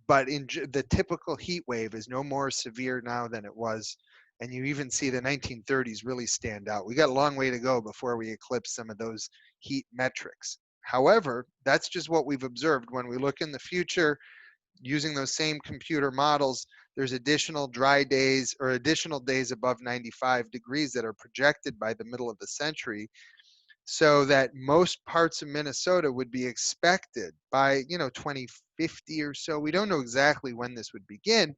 Speaker 5: But the typical heat wave is no more severe now than it was. And you even see the 1930s really stand out. We got a long way to go before we eclipse some of those heat metrics. However, that's just what we've observed. When we look in the future, using those same computer models, there's additional dry days or additional days above 95 degrees that are projected by the middle of the century, so that most parts of Minnesota would be expected by 2050 or so. We don't know exactly when this would begin,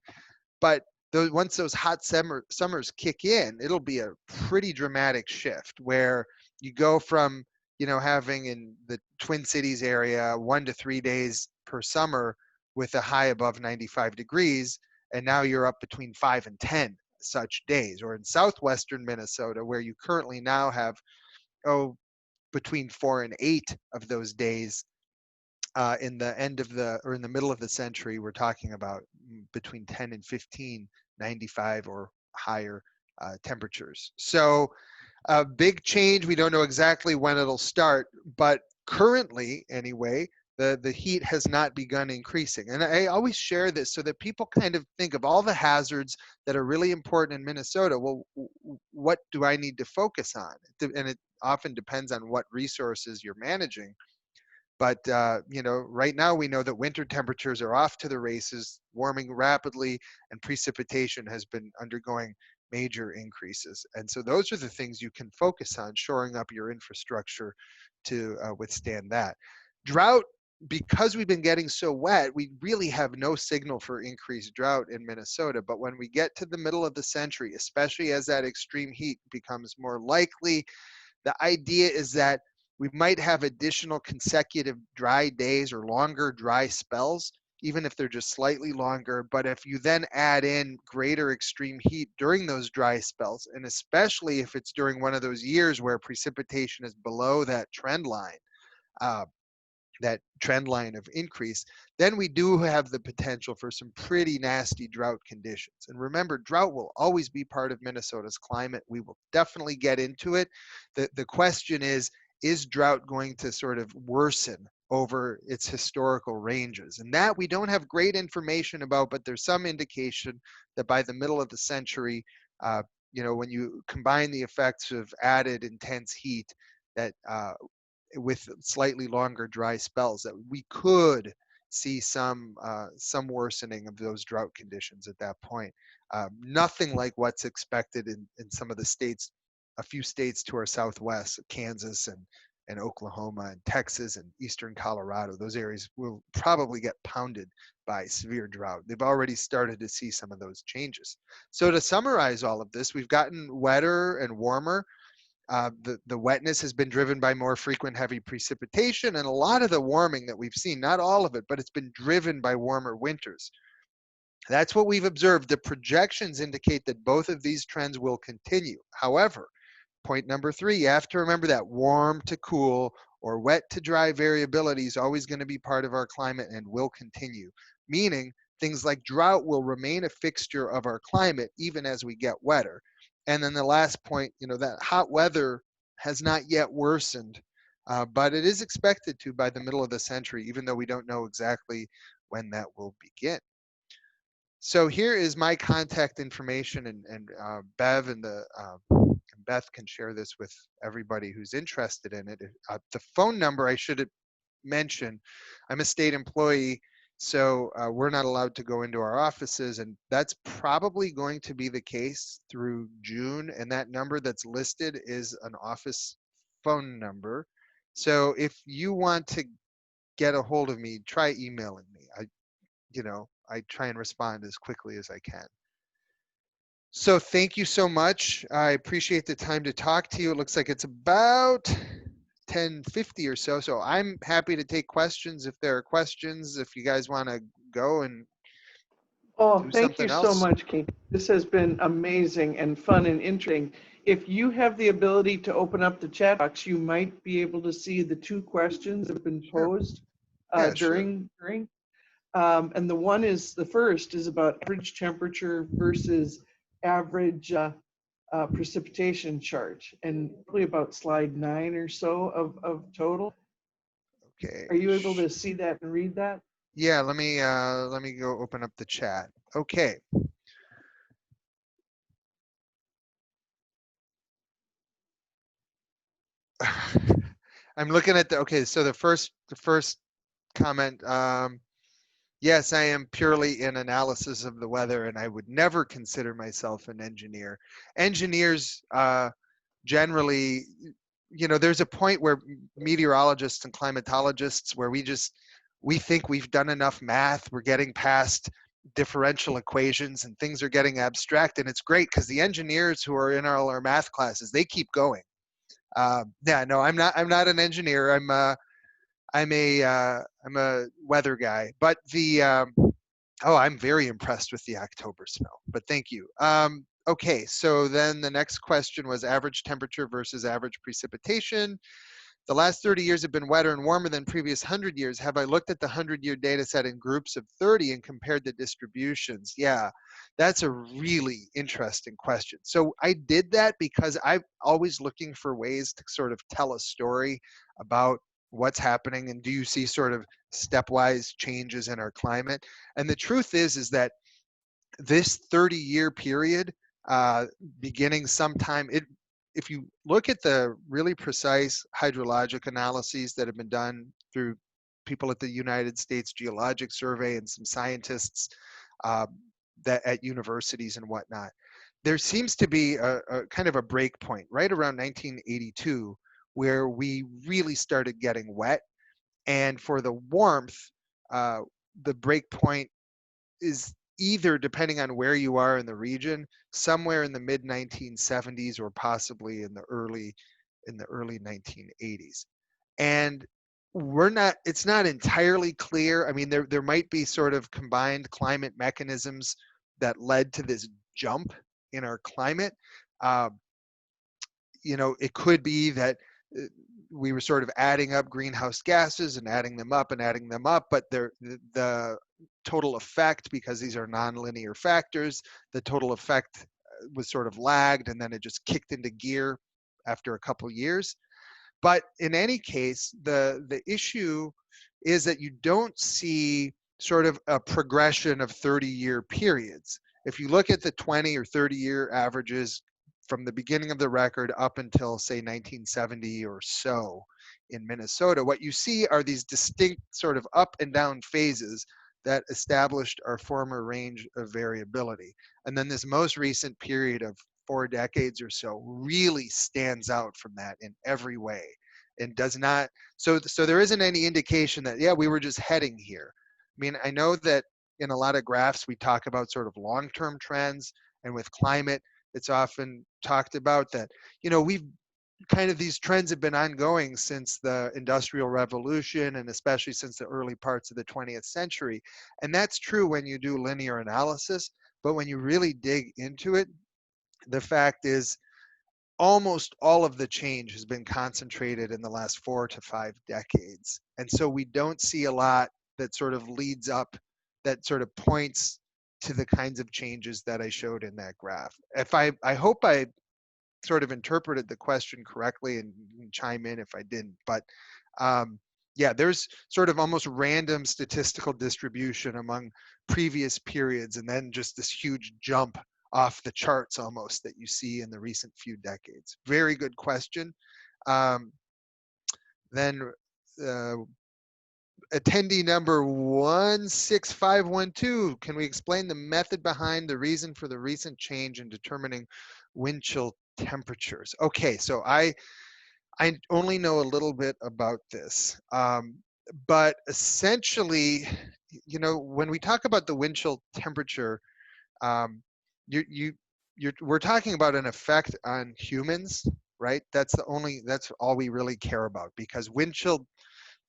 Speaker 5: but once those hot summers kick in, it'll be a pretty dramatic shift where you go from having in the Twin Cities area 1 to 3 days per summer with a high above 95 degrees, and now you're up between 5 and 10 such days. Or in southwestern Minnesota, where you currently now have between 4 and 8 of those days in the middle of the century, we're talking about between 10 and 15 95 or higher temperatures. So a big change. We don't know exactly when it'll start, but currently anyway, the heat has not begun increasing. And I always share this so that people kind of think of all the hazards that are really important in Minnesota. Well, what do I need to focus on? And it often depends on what resources you're managing. But right now we know that winter temperatures are off to the races, warming rapidly, and precipitation has been undergoing major increases. And so those are the things you can focus on, shoring up your infrastructure to withstand that. Drought, because we've been getting so wet, we really have no signal for increased drought in Minnesota. But when we get to the middle of the century, especially as that extreme heat becomes more likely, the idea is that we might have additional consecutive dry days or longer dry spells, even if they're just slightly longer. But if you then add in greater extreme heat during those dry spells, and especially if it's during one of those years where precipitation is below that trend line of increase, then we do have the potential for some pretty nasty drought conditions. And remember, drought will always be part of Minnesota's climate. We will definitely get into it. The question is drought going to sort of worsen over its historical ranges? And that we don't have great information about, but there's some indication that by the middle of the century, when you combine the effects of added intense heat, that with slightly longer dry spells, that we could see some worsening of those drought conditions at that point. Nothing like what's expected in some of the states, a few states to our southwest, Kansas and Oklahoma and Texas and eastern Colorado. Those areas will probably get pounded by severe drought. They've already started to see some of those changes. So to summarize all of this, we've gotten wetter and warmer. The wetness has been driven by more frequent heavy precipitation, and a lot of the warming that we've seen, not all of it, but it's been driven by warmer winters. That's what we've observed. The projections indicate that both of these trends will continue. However, point number 3, you have to remember that warm to cool or wet to dry variability is always going to be part of our climate and will continue, meaning things like drought will remain a fixture of our climate even as we get wetter. And then the last point, that hot weather has not yet worsened, but it is expected to by the middle of the century, even though we don't know exactly when that will begin. So here is my contact information, and Bev and Beth can share this with everybody who's interested in it. The phone number I should mention, I'm a state employee, so we're not allowed to go into our offices, and that's probably going to be the case through June, and that number that's listed is an office phone number. So if you want to get a hold of me, try emailing me. I try and respond as quickly as I can. So thank you so much. I appreciate the time to talk to you. It looks like it's about 10:50 or so. So I'm happy to take questions if there are questions, if you guys want to go and
Speaker 4: Oh,
Speaker 5: do
Speaker 4: thank you
Speaker 5: something
Speaker 4: so
Speaker 5: else.
Speaker 4: much, Kate. This has been amazing and fun and interesting. If you have the ability to open up the chat box, you might be able to see the two questions that have been
Speaker 5: Sure.
Speaker 4: posed
Speaker 5: Yeah, sure.
Speaker 4: during. And the first is about average temperature versus average precipitation chart, and probably about slide 9 or so of total.
Speaker 5: Okay.
Speaker 4: Are you able to see that and read that?
Speaker 5: Yeah, let me go open up the chat. Okay. I'm looking at the, okay, so the first comment, yes, I am purely in analysis of the weather, and I would never consider myself an engineer. Engineers generally, you know, there's a point where meteorologists and climatologists where we think we've done enough math, we're getting past differential equations and things are getting abstract, and it's great because the engineers who are in all our math classes, they keep going. Yeah, no, I'm not an engineer. I'm a weather guy, but the oh, I'm very impressed with the October snow, but thank you. Okay, so then the next question was average temperature versus average precipitation. The last 30 years have been wetter and warmer than previous 100 years. Have I looked at the 100-year data set in groups of 30 and compared the distributions? Yeah, that's a really interesting question. So I did that because I'm always looking for ways to sort of tell a story about what's happening and do you see sort of stepwise changes in our climate? And the truth is that this 30-year period, beginning sometime, if you look at the really precise hydrologic analyses that have been done through people at the United States Geologic Survey and some scientists uh, that at universities and whatnot, there seems to be a kind of a break point right around 1982 where we really started getting wet. And for the warmth, uh, the break point is either, depending on where you are in the region, somewhere in the mid 1970s or possibly in the early 1980s. And it's not entirely clear. I mean, there might be sort of combined climate mechanisms that led to this jump in our climate. Um, you know, it could be that uh, we were sort of adding up greenhouse gases and adding them up and adding them up, but the total effect, because these are nonlinear factors, the total effect was sort of lagged and then it just kicked into gear after a couple years. But in any case, the issue is that you don't see sort of a progression of 30-year periods. If you look at the 20 or 30-year averages from the beginning of the record up until, say, 1970 or so in Minnesota, what you see are these distinct sort of up and down phases that established our former range of variability. And then this most recent period of 4 decades or so really stands out from that in every way and does not, so there isn't any indication that, yeah, we were just heading here. I mean, I know that in a lot of graphs we talk about sort of long-term trends, and with climate it's often talked about that, you know, we've kind of, these trends have been ongoing since the Industrial Revolution and especially since the early parts of the 20th century. And that's true when you do linear analysis, but when you really dig into it, the fact is almost all of the change has been concentrated in the last 4 to 5 decades. And so we don't see a lot that sort of leads up, that sort of points to the kinds of changes that I showed in that graph. If I hope I sort of interpreted the question correctly, and chime in if I didn't, but yeah, there's sort of almost random statistical distribution among previous periods and then just this huge jump off the charts almost that you see in the recent few decades. Very good question. Then uh, attendee number 16512, can we explain the method behind the reason for the recent change in determining wind chill temperatures? Okay, so I only know a little bit about this, but essentially, you know, when we talk about the wind chill temperature, um, we're talking about an effect on humans right? That's all we really care about, because wind chill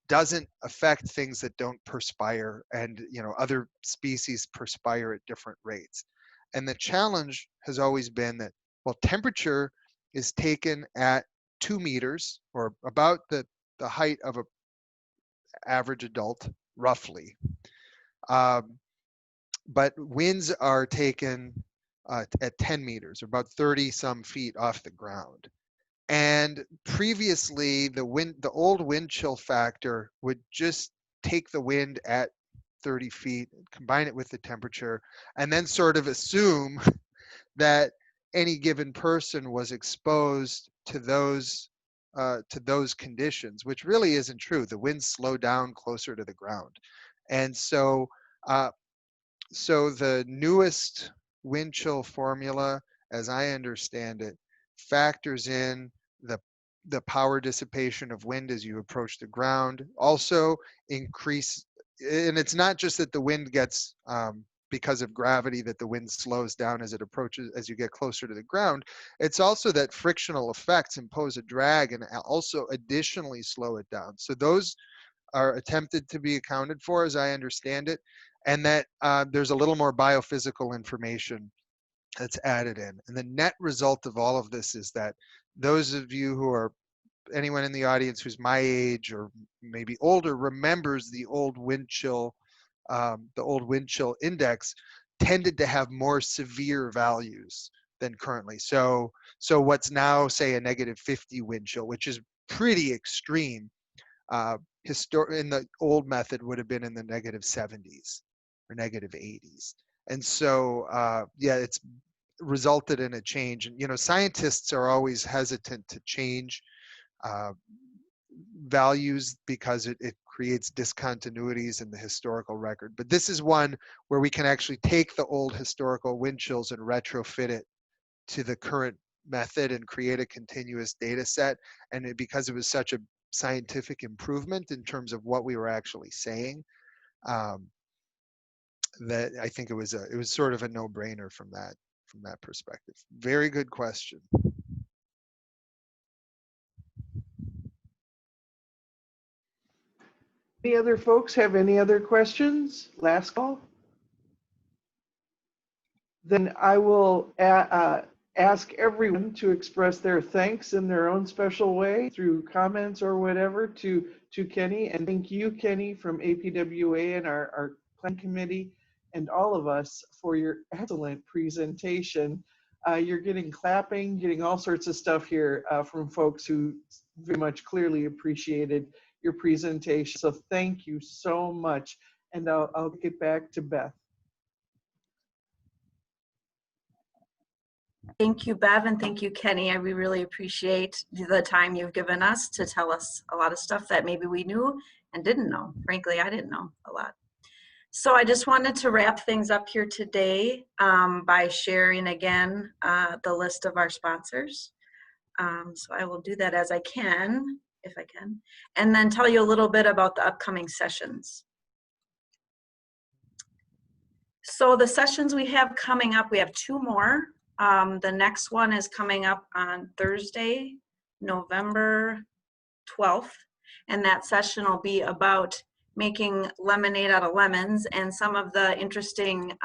Speaker 5: doesn't affect things that don't perspire, and other species perspire at different rates. And the challenge has always been that, well, temperature is taken at 2 meters, or about the height of a average adult, roughly. But winds are taken at 10 meters, or about 30 some feet off the ground. And previously, the old wind chill factor would just take the wind at 30 feet, combine it with the temperature, and then sort of assume that any given person was exposed to those conditions, which really isn't true. The winds slow down closer to the ground. And so the newest wind chill formula, as I understand it, factors in the power dissipation of wind as you approach the ground. Also increase, and it's not just that the wind gets, because of gravity, that the wind slows down as you get closer to the ground. It's also that frictional effects impose a drag and also additionally slow it down. So those are attempted to be accounted for, as I understand it, and that there's a little more biophysical information that's added in. And the net result of all of this is that those of you who are, anyone in the audience who's my age or maybe older, remembers the old wind chill index tended to have more severe values than currently. So what's now, say, a -50 wind chill, which is pretty extreme, in the old method would have been in the -70s or -80s. And so, yeah, it's resulted in a change. And, scientists are always hesitant to change values because it creates discontinuities in the historical record. But this is one where we can actually take the old historical wind chills and retrofit it to the current method and create a continuous data set. And because it was such a scientific improvement in terms of what we were actually saying, that I think it was sort of a no-brainer from that perspective. Very good question.
Speaker 4: Any other folks have any other questions? Last call. Then I will ask everyone to express their thanks in their own special way through comments or whatever to Kenny. And thank you, Kenny, from APWA and our plan committee and all of us for your excellent presentation. You're getting clapping, getting all sorts of stuff here from folks who very much clearly appreciated your presentation. So thank you so much. And I'll get back to Beth.
Speaker 1: Thank you, Bev, and thank you, Kenny. We really appreciate the time you've given us to tell us a lot of stuff that maybe we knew and didn't know. Frankly, I didn't know a lot. So I just wanted to wrap things up here today by sharing again the list of our sponsors. So I will do that as I can, if I can, and then tell you a little bit about the upcoming sessions. So the sessions we have coming up, we have 2 more. The next one is coming up on Thursday, November 12th, and that session will be about making lemonade out of lemons and some of the interesting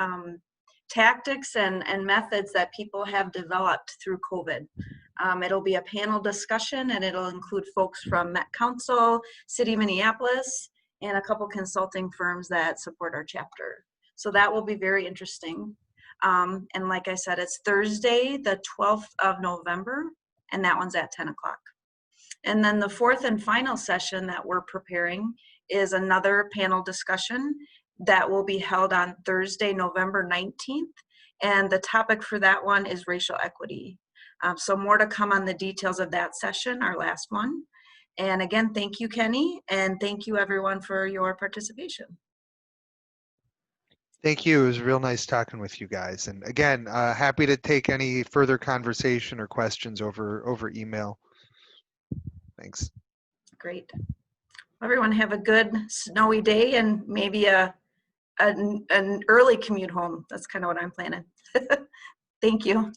Speaker 1: tactics and methods that people have developed through COVID. It'll be a panel discussion, and it'll include folks from Met Council, City of Minneapolis, and a couple consulting firms that support our chapter. So that will be very interesting. And like I said, it's Thursday, the 12th of November, and that one's at 10 o'clock. And then the 4th and final session that we're preparing is another panel discussion that will be held on Thursday, November 19th. And the topic for that one is racial equity. So more to come on the details of that session, our last one. And again, thank you, Kenny, and thank you everyone for your participation.
Speaker 5: Thank you. It was real nice talking with you guys. And again, happy to take any further conversation or questions over email. Thanks.
Speaker 1: Great. Everyone have a good snowy day and maybe an early commute home. That's kind of what I'm planning. Thank you.